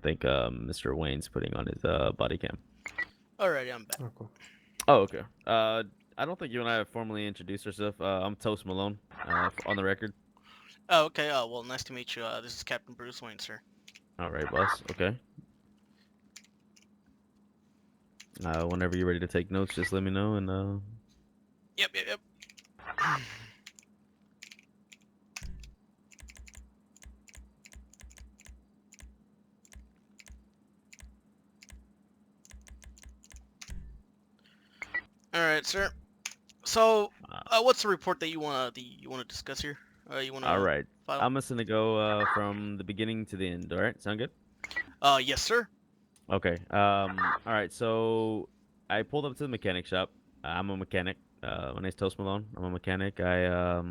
think Mr. Wayne's putting on his body cam. Alrighty, I'm back. Oh, cool. Oh, okay. I don't think you and I have formally introduced ourselves. I'm Toast Malone. On the record. Oh, okay. Well, nice to meet you. This is Captain Bruce Wayne, sir. All right, boss. Okay. Whenever you're ready to take notes, just let me know. And Yep. All right, sir. So, what's the report that you wanna discuss here? You all wanna right, file? I'm just gonna go from the beginning to the end. All right, sound good? Yes, sir. Okay. All right. So I pulled up to the mechanic shop. I'm a mechanic. My name's Toast Malone. I'm a mechanic. I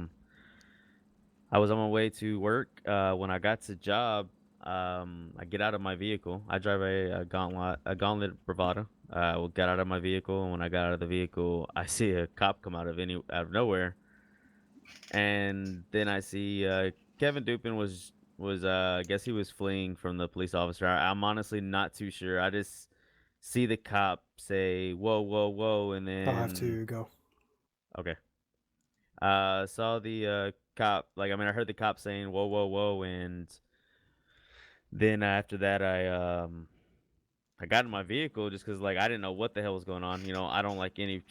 was on my way to work. When I got to the job, I get out of my vehicle. I drive a gauntlet Bravada. I will get out of my vehicle, and when I got out of the vehicle, I see a cop come out of nowhere, and then I see Kevin Dupin was I guess he was fleeing from the police officer. I'm honestly not too sure. I just see the cop say whoa whoa whoa, and I'll have then to go. okay. Saw the cop, like, I mean, I heard the cop saying whoa whoa whoa, and then after that I got in my vehicle just because, like, I didn't know what the hell was going on. I don't like any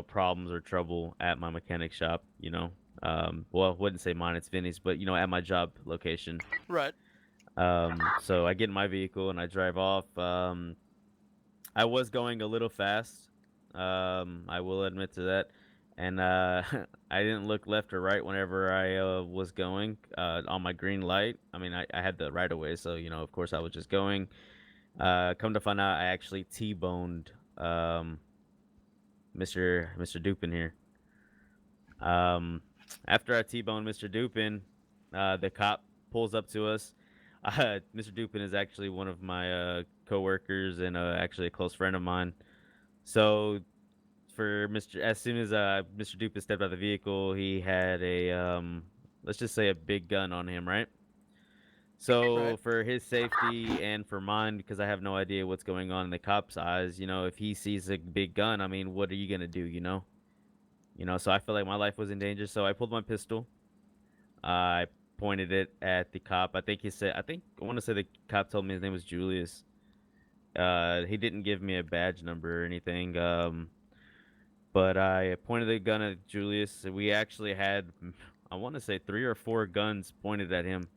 problems or trouble at my mechanic shop. Well, wouldn't say mine, it's Vinny's, but at my job location. Right. So I get in my vehicle and I drive off. I was going a little fast. I will admit to that. And I didn't look left or right whenever I was going on my green light. I mean, I had the right of way, so of course I was just going. Come to find out, I actually T-boned Mr. Dupin here. Um, After I T-boned Mr. Dupin, the cop pulls up to us. Mr. Dupin is actually one of my coworkers and actually a close friend of mine. So as soon as Mr. Dupin stepped out of the vehicle, he had a let's just say a big gun on him, right? So Right. for his safety and for mine, because I have no idea what's going on in the cop's eyes, if he sees a big gun, I mean, what are you gonna do, So I feel like my life was in danger, so I pulled my pistol. I pointed it at the cop. I want to say the cop told me his name was Julius. He didn't give me a badge number or anything. But I pointed the gun at Julius. We actually had, I want to say, 3 or 4 guns pointed at him,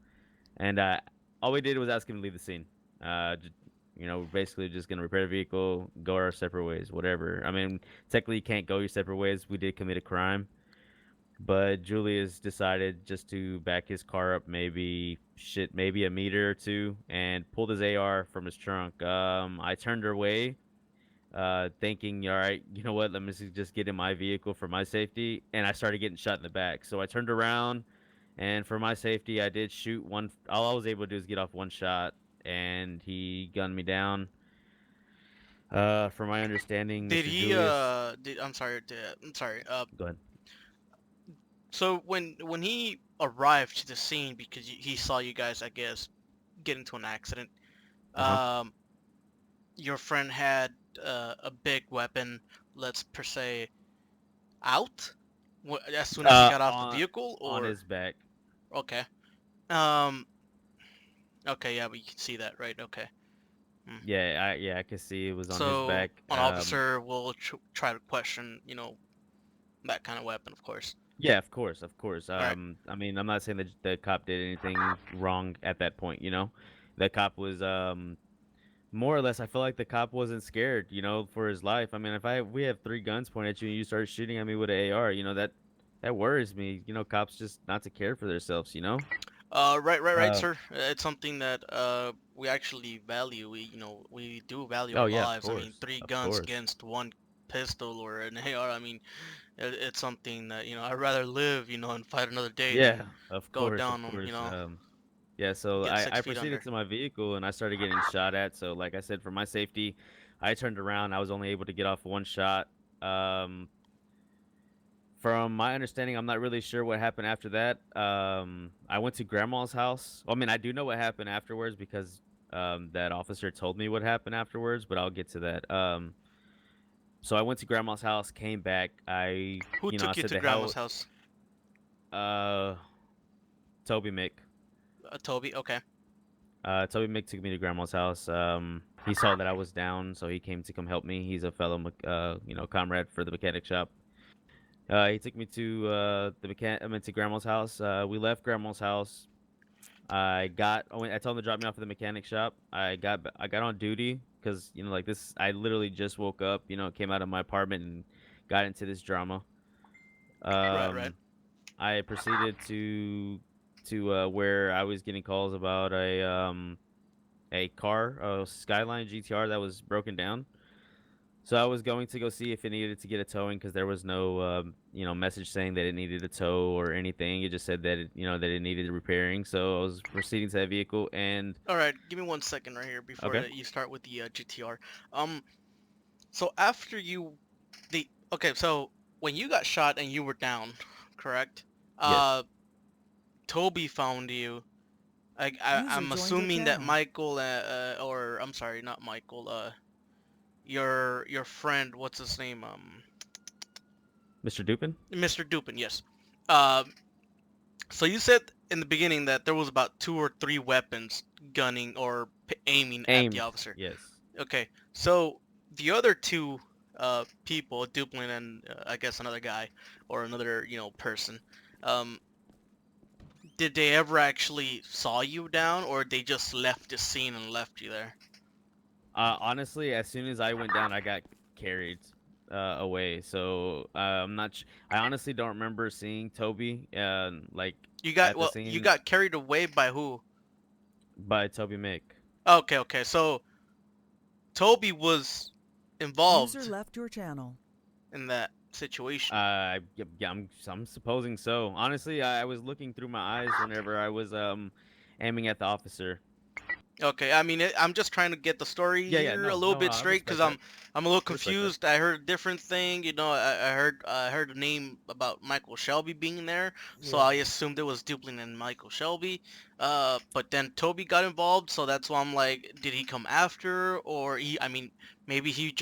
and all we did was ask him to leave the scene. Basically just gonna repair the vehicle, go our separate ways, whatever. I mean, technically you can't go your separate ways. We did commit a crime, but Julius decided just to back his car up maybe a meter or two and pulled his AR from his trunk. I turned away, thinking, all right, you know what, let me just get in my vehicle for my safety, and I started getting shot in the back. So I turned around, and for my safety, I did shoot one. All I was able to do is get off one shot, and he gunned me down. From my understanding, Did Mr. he? Julius, I'm sorry. I'm sorry. go ahead. So when he arrived to the scene because he saw you guys, I guess, get into an accident. Uh huh. Um, your friend had a big weapon, let's per se, out as soon as he got off the On vehicle, or his back. okay. Um, okay, yeah, but you can see that, right? Okay. Hmm. Yeah, I could see it was on his So back. an officer will try to question, that kind of weapon, of course. Yeah, of course, of course. All right. I mean, I'm not saying that the cop did anything wrong at that point. The cop was more or less. I feel like the cop wasn't scared, for his life. I mean, if we have 3 guns pointed at you and you start shooting at me with an AR, that worries me. Cops just not to care for themselves. Right, Uh, sir. It's something that we actually value. We do value oh our yeah, of lives. I mean, course, three of guns course. against one pistol or an AR. I mean, it's something that I'd rather live, and fight another day than Yeah, of go course, of down, course. Yeah, so get I 6 feet proceeded under. to my vehicle and I started getting shot at. So, like I said, for my safety, I turned around. I was only able to get off one shot. Um, from my understanding, I'm not really sure what happened after that. I went to grandma's house. Well, I mean, I do know what happened afterwards because that officer told me what happened afterwards, but I'll get to that. So I went to grandma's house, came back. Who I took you said to the grandma's hell, house? uh, Toby Mick. Toby. Okay. Toby Mick took me to grandma's house. He saw that I was down, so he came to come help me. He's a fellow, comrade for the mechanic shop. He took me to I meant to grandma's house. We left grandma's house. I told him to drop me off at the mechanic shop. I got on duty because like this. I literally just woke up. Came out of my apartment and got into this drama. Right. Right. Um, I proceeded to where I was getting calls about a car, a Skyline GTR that was broken down. So I was going to go see if it needed to get a towing because there was no, message saying that it needed a tow or anything. It just said that that it needed repairing. So I was proceeding to that vehicle and All right. Give me 1 second right here before okay, you start with the GTR. Um. So after you, the okay. So when you got shot and you were down, correct? yes, Toby found you. User I'm joined your assuming that channel. Michael, or I'm sorry, not Michael. Your friend, what's his name? Mr. Dupin. Mr. Dupin. Yes. Um. So you said in the beginning that there was about two or three weapons gunning or aiming at the Aimed, officer. yes. Okay. So the other two people, Duplin and I guess another guy or another person, um, did they ever actually saw you down, or they just left the scene and left you there? Honestly, as soon as I went down, I got carried away. So I'm not. I honestly don't remember seeing Toby like You got at the well, you scene got carried away by who? by Toby Mick. Okay, okay. So Toby was User involved left your channel. in that situation. Yeah, I'm supposing so. Honestly, I was looking through my eyes whenever I was aiming at the officer. Okay, I mean, I'm just trying to get the story Yeah, yeah, here a no, little no, no. bit I straight because respect that. I'm a little I respect that. confused. I heard a different thing, I heard a name about Michael Shelby being there, so Yeah. I assumed it was Dublin and Michael Shelby. But then Toby got involved, so that's why I'm like, did he come after, or I mean, maybe he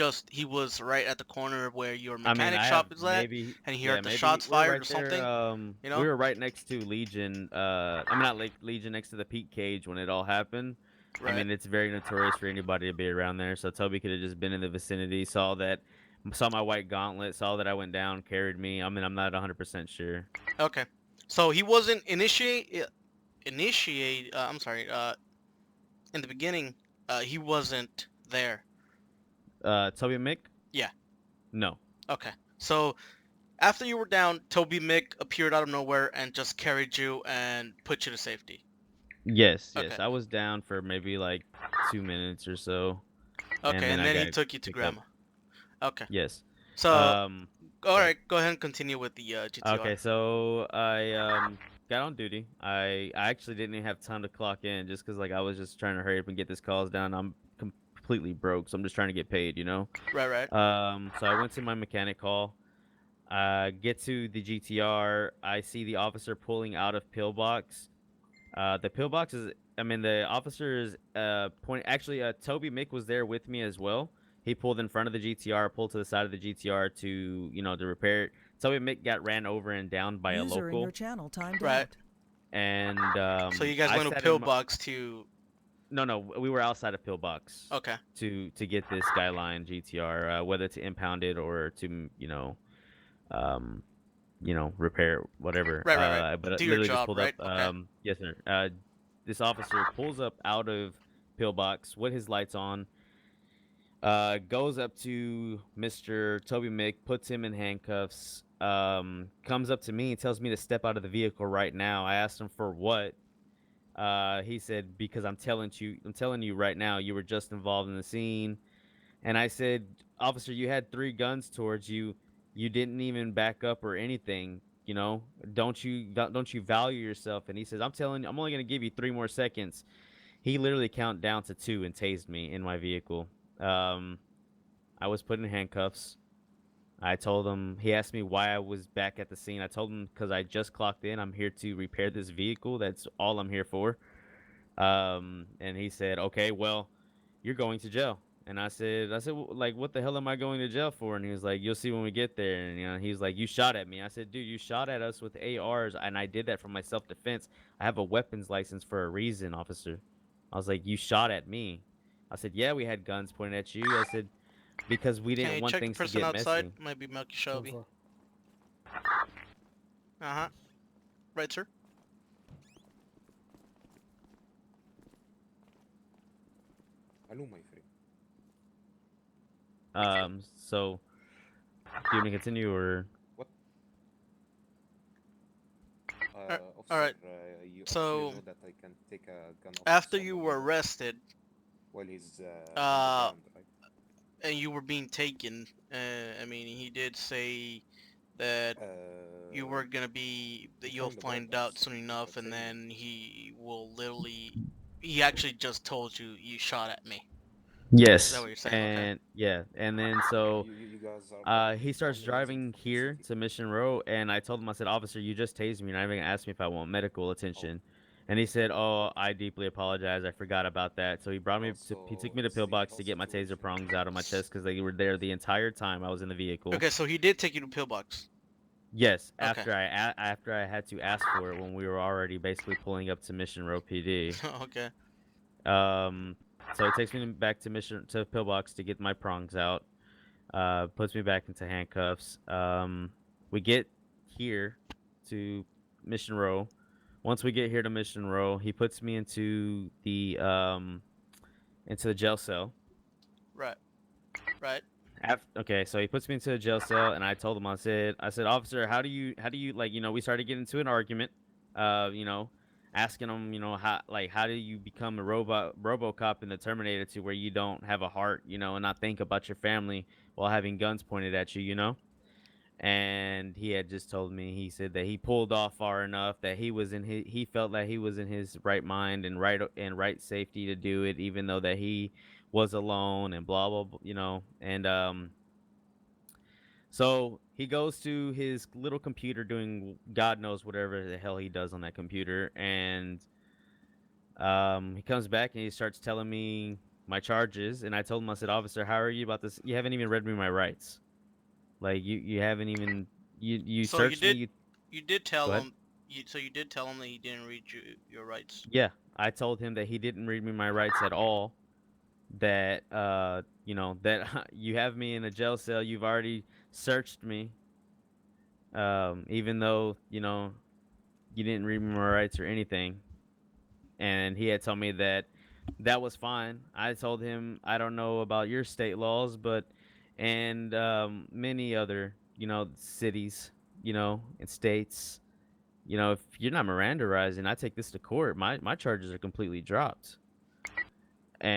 was right at the corner where your I mean, mechanic I have shop is at, maybe, and he yeah, heard the maybe shots we're fired right or there. something, you We know? were right next to Legion. I mean, not like Legion next to the Peak Cage when it all happened. I Right. mean, it's very notorious for anybody to be around there. So Toby could have just been in the vicinity, saw my white gauntlet, saw that I went down, carried me. I mean, I'm not 100% sure. Okay. So he wasn't initiate. I'm sorry. In the beginning, he wasn't there. Toby Mick? Yeah. No. Okay. So after you were down, Toby Mick appeared out of nowhere and just carried you and put you to safety. Yes, Okay. yes. I was down for maybe like 2 minutes or so, and Okay, then and I then he got took you to picked up. grandma. Okay. Yes. So, Um, all Go ahead. right, go ahead and continue with the GTR. Okay, so I got on duty. I actually didn't even have time to clock in just because like I was just trying to hurry up and get this calls down. I'm completely broke, so I'm just trying to get paid. Right, right. So I went to my mechanic call. Get to the GTR. I see the officer pulling out of pillbox. The pillbox is. I mean, the officer is point. Actually, Toby Mick was there with me as well. He pulled in front of the GTR, pulled to the side of the GTR to repair it. Toby Mick got ran over and down by a User in your local, channel timed Right. out. and So you guys I went to sat in. Pillbox to. No, no, we were outside of pillbox Okay. to get this Skyline GTR, whether to impound it or to um, repair whatever. Right, right, right. But I Do your literally just job, pulled up. right? Okay. Yes, sir. This officer pulls up out of pillbox with his lights on. Goes up to Mr. Toby Mick, puts him in handcuffs. Comes up to me and tells me to step out of the vehicle right now. I asked him for what. He said because I'm telling you right now, you were just involved in the scene. And I said, officer, you had three guns towards you. You didn't even back up or anything. Don't you value yourself? And he says, I'm telling you, I'm only gonna give you 3 more seconds. He literally counted down to two and tased me in my vehicle. Um, I was put in handcuffs. I told him. He asked me why I was back at the scene. I told him because I just clocked in. I'm here to repair this vehicle. That's all I'm here for. And he said, "Okay, well, you're going to jail." And I said, like, what the hell am I going to jail for? And he was like, "You'll see when we get there." And he was like, "You shot at me." I said, "Dude, you shot at us with ARs, and I did that for my self defense. I have a weapons license for a reason, officer." I was like, "You shot at me." I said, "Yeah, we had guns pointed at you." I said, "Because we Can didn't you want check the things to person get outside? messy." Might be Milky 10 Shelby. Uh-huh. Right, sir? Hello, my friend. So do you want me to continue or? What? Alright, Officer, you actually so know that I can take a gun off of after you someone, were arrested, while he's on the uh, ground, right? and you were being taken, I mean, he did say that you were gonna be, that I'm you'll fine about find that. out soon You enough, can and say me. then he actually just told you, you shot at me. Is that Yes, what you're saying? Okay. and yeah, and then so You guys are probably he starts only using driving here publicity. to Mission Row, and I told him, I said, "Officer, you just tased me. You're not even gonna ask me if I want medical Oh, attention." And he said, "Oh, I deeply apologize. I forgot about that." So no, he took so me to it's the Pillbox to whole get my taser situation. prongs out of my chest because they were there the entire time I was in the vehicle. Okay, so he did take you to Pillbox. Yes, Okay. after I had to ask for it when we were already basically pulling up to Mission Row PD. Okay. Um, so he takes me back to Pillbox to get my prongs out. Puts me back into handcuffs. We get here to Mission Row. Once we get here to Mission Row, he puts me into the jail cell. Right. Right. Okay, so he puts me into a jail cell, and I told him, I said, "Officer, how do you like, we started getting into an argument, asking him, how do you become a RoboCop in the Terminator to where you don't have a heart, and not think about your family while having guns pointed at you, And he had just told me, he said that he pulled off far enough that he felt that he was in his right mind and right safety to do it, even though that he was alone and blah blah, and so he goes to his little computer doing God knows whatever the hell he does on that computer, and he comes back and he starts telling me my charges, and I told him, I said, "Officer, how are you about this? You haven't even read me my rights. Like you haven't even you So you searched me. did you did Go tell ahead. him you did tell him that he didn't read your rights. Yeah, I told him that he didn't read me my rights at all. That that you have me in a jail cell. You've already searched me. Even though you didn't read me my rights or anything." And he had told me that that was fine. I told him, "I don't know about your state laws, but and many other cities, and states, if you're not Mirandarizing, I take this to court. My charges are completely dropped."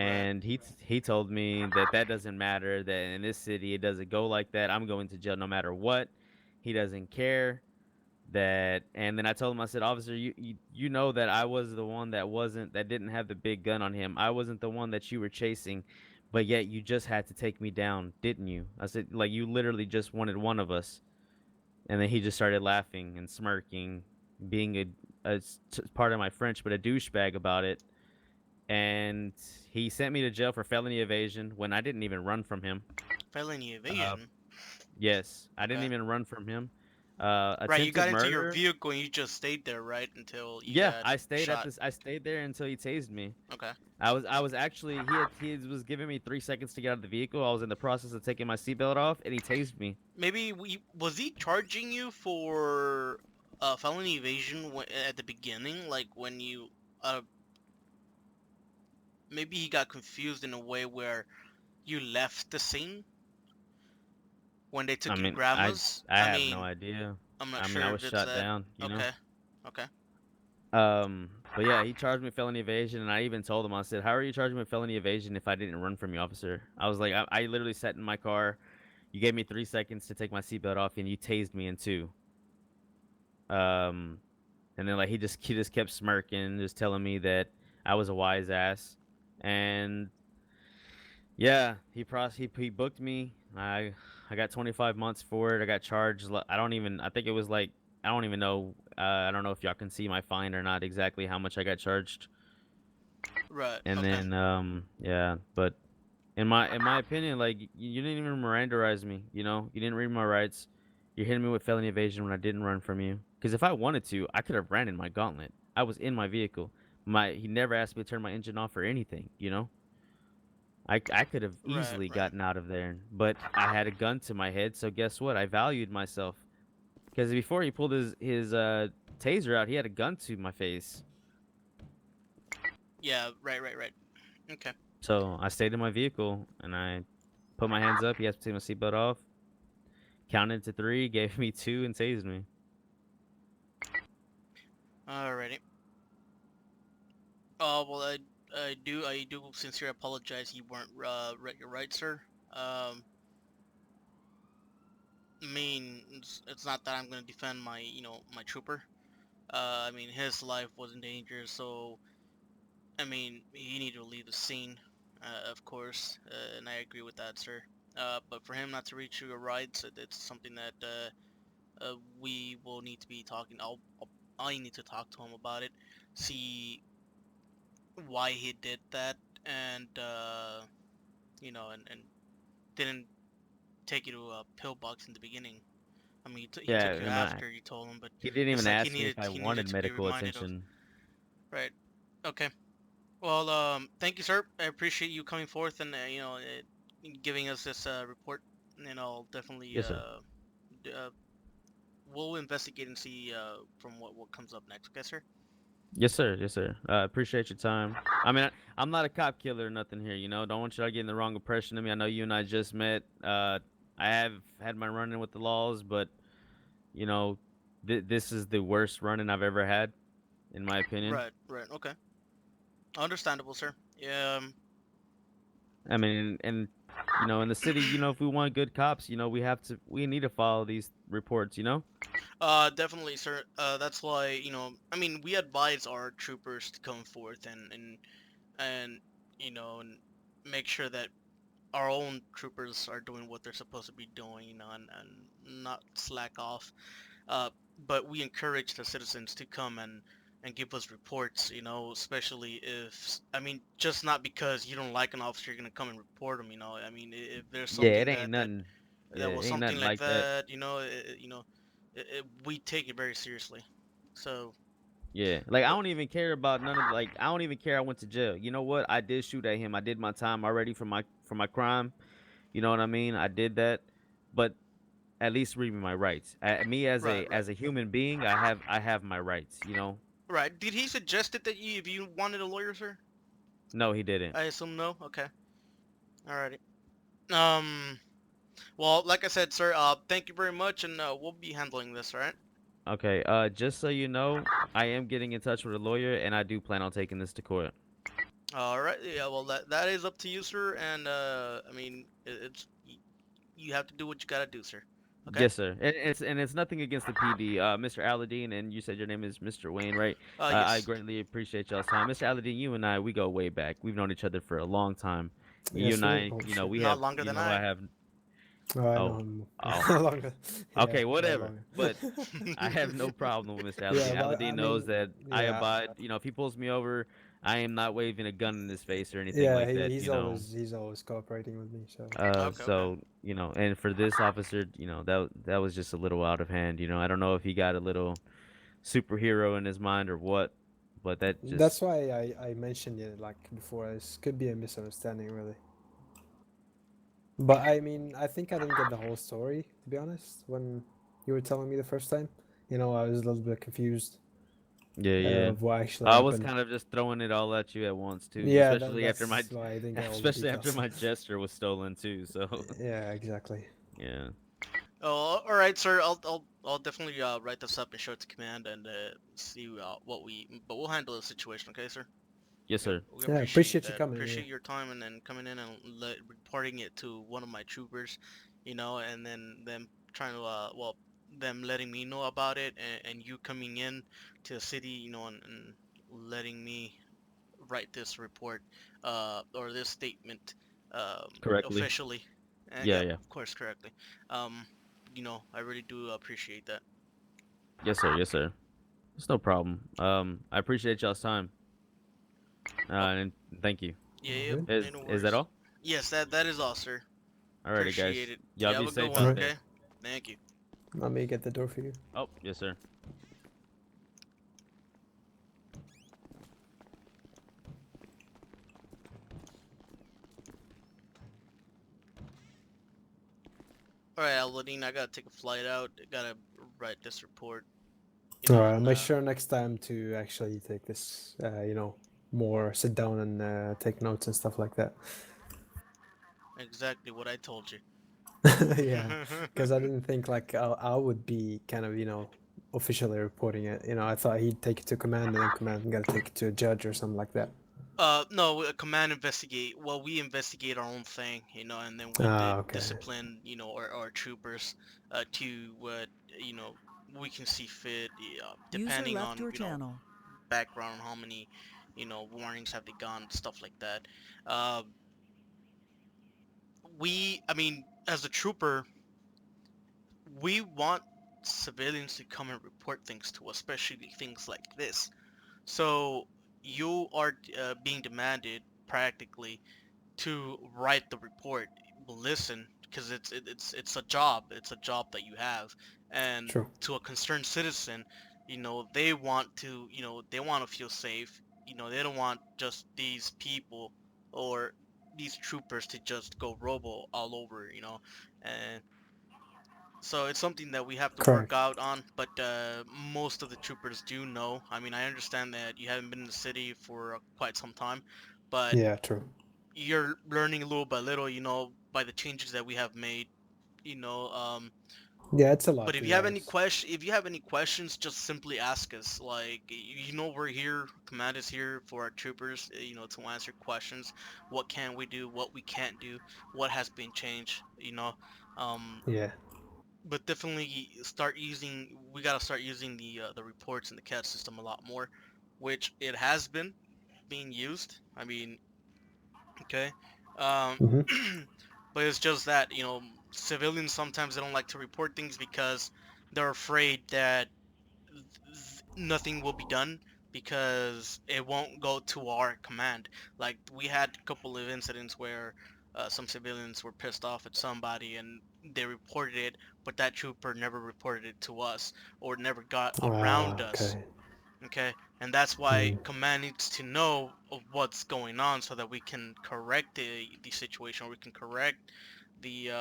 Right. And he told me that that doesn't matter. That in this city it doesn't go like that. I'm going to jail no matter what. He doesn't care that. And then I told him, I said, "Officer, you know that I was the one that didn't have the big gun on him. I wasn't the one that you were chasing, but yet you just had to take me down, didn't you?" I said, "Like, you literally just wanted one of us." And then he just started laughing and smirking, being part of my French, but a douchebag about it. And he sent me to jail for felony evasion when I didn't even run from him. Felony uh, evasion. yes, I didn't Okay. even run from him. Right, you Attempted got into your murder. vehicle and you just stayed there, right, until you Yeah, got I stayed at shot. this. I stayed there until he tased me. Okay. I was actually he was giving me 3 seconds to get out of the vehicle. I was in the process of taking my seatbelt off, and he tased me. Maybe was he charging you for felony evasion at the beginning, like when you uh maybe he got confused in a way where you left the scene when they I took you to mean, grandma's. I I have no mean, idea. I'm not I mean, I sure was if it's shot that. down. Okay. Okay. But yeah, he charged me felony evasion, and I even told him, I said, "How are you charging me felony evasion if I didn't run from you, officer?" I was like, I literally sat in my car. You gave me 3 seconds to take my seatbelt off, and you tased me in two. Um, and then like he just kept smirking, just telling me that I was a wise ass, and yeah, he booked me. I got 25 months for it. I got charged. I think it was like, I don't even know. I don't know if y'all can see my fine or not exactly how much I got charged. Right. And Okay. then yeah, but in my opinion, like you didn't even Mirandarize me. You didn't read my rights. You're hitting me with felony evasion when I didn't run from you. Because if I wanted to, I could have ran in my gauntlet. I was in my vehicle. He never asked me to turn my engine off or anything. I could have Right. easily Right. gotten out of there, but I had a gun to my head. So guess what? I valued myself. Because before he pulled his taser out, he had a gun to my face. Yeah. Right. Right. Right. Okay. So I stayed in my vehicle and I put my hands up. He asked me to take my seatbelt off. Counted to three, gave me two, and tased me. Alrighty. Well, I do sincerely apologize. You weren't read your rights, sir. I mean, it's not that I'm gonna defend my, my trooper. I mean, his life was in danger, so I mean, he needed to leave the scene, of course, and I agree with that, sir. But for him not to reach your rights, it's something that we will need to be talking. I need to talk to him about it, see why he did that, and and didn't take you to a pillbox in the beginling. I mean, he Yeah, took you and after you told him, but he didn't it's even like ask me if I he needed wanted to be medical reminded of. attention. Right. Okay. Well, thank you, sir. I appreciate you coming forth and giving us this report, and I'll definitely Yes, sir. we'll investigate and see from what comes up next. Okay, sir. Yes, sir. Yes, sir. Appreciate your time. I mean, I'm not a cop killer or nothing here. Don't want y'all getting the wrong impression of me. I know you and I just met. I have had my run-in with the laws, but you know, this is the worst run-in I've ever had, in my opinion. Right. Right. Okay. Understandable, sir. Yeah. I mean, and in the city, if we want good cops, we need to follow these reports. Definitely, sir. That's why, I mean, we advise our troopers to come forth and and make sure that our own troopers are doing what they're supposed to be doing, and not slack off. Uh, but we encourage the citizens to come and give us reports, especially if, I mean, just not because you don't like an officer, you're gonna come and report them, I mean, if there's Yeah, something it ain't nothing. Yeah, that it was ain't something nothing like like that. that, we take it very seriously. So, Yeah, like I but don't even care about none of like I don't even care. I went to jail. You know what? I did shoot at him. I did my time already for my crime. You know what I mean? I did that, but at least read me my rights. Me as right, a right, as a human being, I have my rights. right. Did he suggest it that if you wanted a lawyer, sir? No, he didn't. I assume no. Okay. Alrighty. Um. Well, like I said, sir. Thank you very much, and we'll be handling this. All right. Okay. Just so you know, I am getting in touch with a lawyer, and I do plan on taking this to court. All right. Yeah. Well, that is up to you, sir. And I mean, you have to do what you gotta do, sir. Okay. Yes, sir. And it's nothing against the PD, Mr. Aladdin, and you said your name is Mr. Wayne, right? I Yes. greatly appreciate y'all's time, Mr. Aladdin. You and I, we go way back. We've known each other for a long time. You Yes, and sir. I, Oh shit. we Not have, longer than I I. have. Oh, I know Oh, him oh. longer. Yeah, Okay, way whatever. longer. But I have no problem with Mr. Yeah, Aladdin. but I Aladdin knows mean, that I yeah, abide. If he pulls me over, I am not waving a gun in his face or anything yeah. like that. He's always cooperating with me. So Okay. Okay. So and for this officer, that was just a little out of hand. I don't know if he got a little superhero in his mind or what, but that that's just why I mentioned it like before. This could be a misunderstanding, really. But I mean, I think I didn't get the whole story, to be honest, when you were telling me the first time. I was a little bit confused yeah, yeah. of what actually I was happened. kind of just throwing it all at you at once too, Yeah, especially after my that's why I didn't get all the especially after details. my gesture was stolen too. So Yeah, exactly. yeah. Oh, all right, sir. I'll definitely write this up and show it to command and see what we. But we'll handle the situation, okay, sir? Yes, sir. We Yeah, appreciate appreciate you that. coming. Yeah. Appreciate your time and then coming in and reporting it to one of my troopers, and then them trying to them letting me know about it and you coming in to the city, and letting me write this report or this statement Correctly. officially. Yeah, Yep, yeah. of course, correctly. Um, I really do appreciate that. Yes, sir. Yes, sir. It's no problem. I appreciate y'all's time. And thank you. Yeah, All yep. good. Ain't no Is that worries. all? Yes, that is all, sir. Alrighty, guys. Appreciate it. Y'all You have be a good safe one, out Alright. there. okay? Thank you. Let me get the door for you. Oh, yes, sir. Alright, Aladine, I gotta take a flight out. I gotta write this report. Alright, And, make sure next time to actually take this, more sit down and take notes and stuff like that. exactly what I told you. Yeah, because I didn't think like I would be kind of, officially reporting it. I thought he'd take it to command and then command gotta take it to a judge or something like that. No, command investigate. Well, we investigate our own thing, and then we Ah, okay. discipline, our troopers, to what, we can see fit, User depending left on, your channel. background, how many, warnings have they gone, stuff like that. Uh, I mean, as a trooper, we want civilians to come and report things to us, especially things like this. So you are being demanded practically to write the report, listen, because it's a job. It's a job that you have, and True. to a concerned citizen, they want to, they want to feel safe. They don't want just these people or these troopers to just go robo all over, and so it's something that we have to work Correct. out on, but most of the troopers do know. I mean, I understand that you haven't been in the city for quite some time, but Yeah, true. you're learning little by little, by the changes that we have made, you know. Yeah, it's a But lot if to you be have any honest. if you have any questions, just simply ask us. Like, we're here. Command is here for our troopers, to answer questions. What can we do? What we can't do? What has been changed? Yeah. But definitely start using. We gotta start using the reports in the CAD system a lot more, which it has been being used. I mean, okay. Um, Mm-hmm. but it's just that, civilians sometimes they don't like to report things because they're afraid that nothing will be done because it won't go to our command. Like, we had a couple of incidents where some civilians were pissed off at somebody and they reported it, but that trooper never reported it to us or never got around Ah, us. okay. Okay, and that's why Mm. command needs to know of what's going on so that we can correct the situation, or we can correct the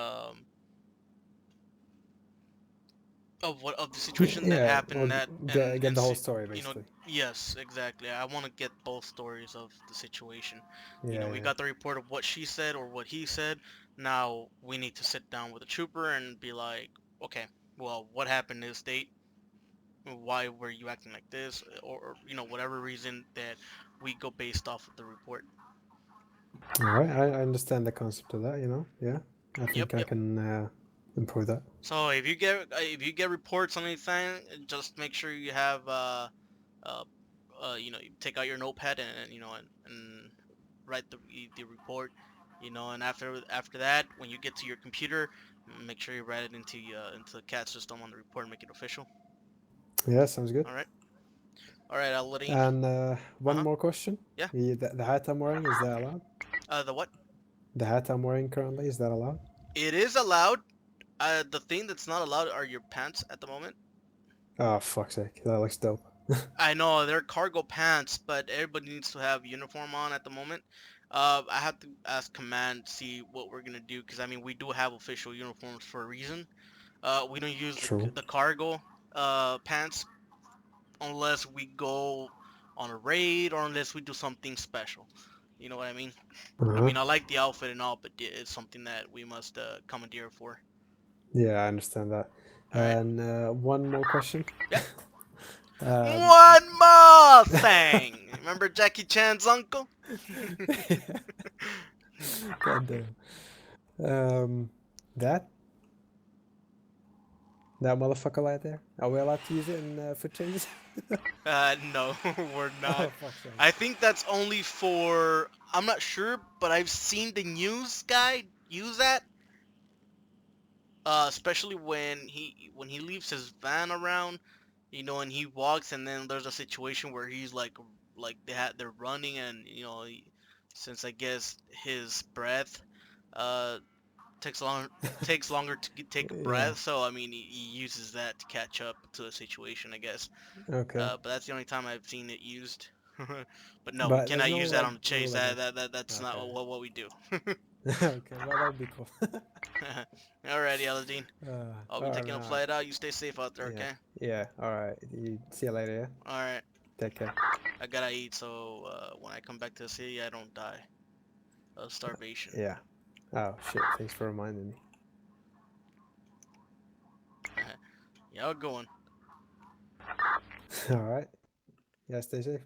of the situation that Yeah, or happened, that get the whole story basically. yes, exactly. I want to get both stories of the situation. Yeah, We yeah. got the report of what she said or what he said. Now we need to sit down with the trooper and be like, okay, well, what happened this date? Why were you acting like this? Or whatever reason that we go based off of the report. All right, I understand the concept of that. Yeah, I Yep, think I yep. can improve that. So if you get reports on anything, just make sure you have uh, you take out your notepad and write the report, and after that, when you get to your computer, make sure you write it into the CAD system on the report and make it official. Yeah, sounds good. All right, Aladdin. And one Uh-huh. more question. Yeah. The hat I'm wearing, is that allowed? The what? The hat I'm wearing currently, is that allowed? It is allowed. The thing that's not allowed are your pants at the moment. Oh, fuck's sake. That looks dope. I know they're cargo pants, but everybody needs to have uniform on at the moment. I have to ask command, see what we're gonna do, because I mean we do have official uniforms for a reason. We don't use True. the cargo pants unless we go on a raid or unless we do something special. You know what I mean? I Uh-huh. mean, I like the outfit and all, but it's something that we must commandeer for. Yeah, I understand that. All right. And one more question. Yeah. Um, One more thing. Remember Jackie Chan's uncle? God damn. That that motherfucker right there. Are we allowed to use it in foot changes? No, we're not. Oh, fuck's sake. I think that's only for. I'm not sure, but I've seen the news guy use that. Especially when he leaves his van around, and he walks, and then there's a situation where he's like like they're running, and since I guess his breath takes longer to take a Yeah. breath, so I mean he uses that to catch up to a situation, I guess. Okay. But that's the only time I've seen it used. But no, we But there's cannot no use that like on the chase. rule against. That's Okay. not what we do. Okay. Well, that would be cool. Alrighty, Aladdin. I'll be Alright, taking a man. flight out. You stay safe out there, Yeah. okay? Yeah. All right. You see you later. Yeah. Alright. Take care. I gotta eat, so when I come back to the city, I don't die of starvation. Yeah. Oh shit! Thanks for reminding me. Yeah, I'll go on. All right. Yeah. Stay safe.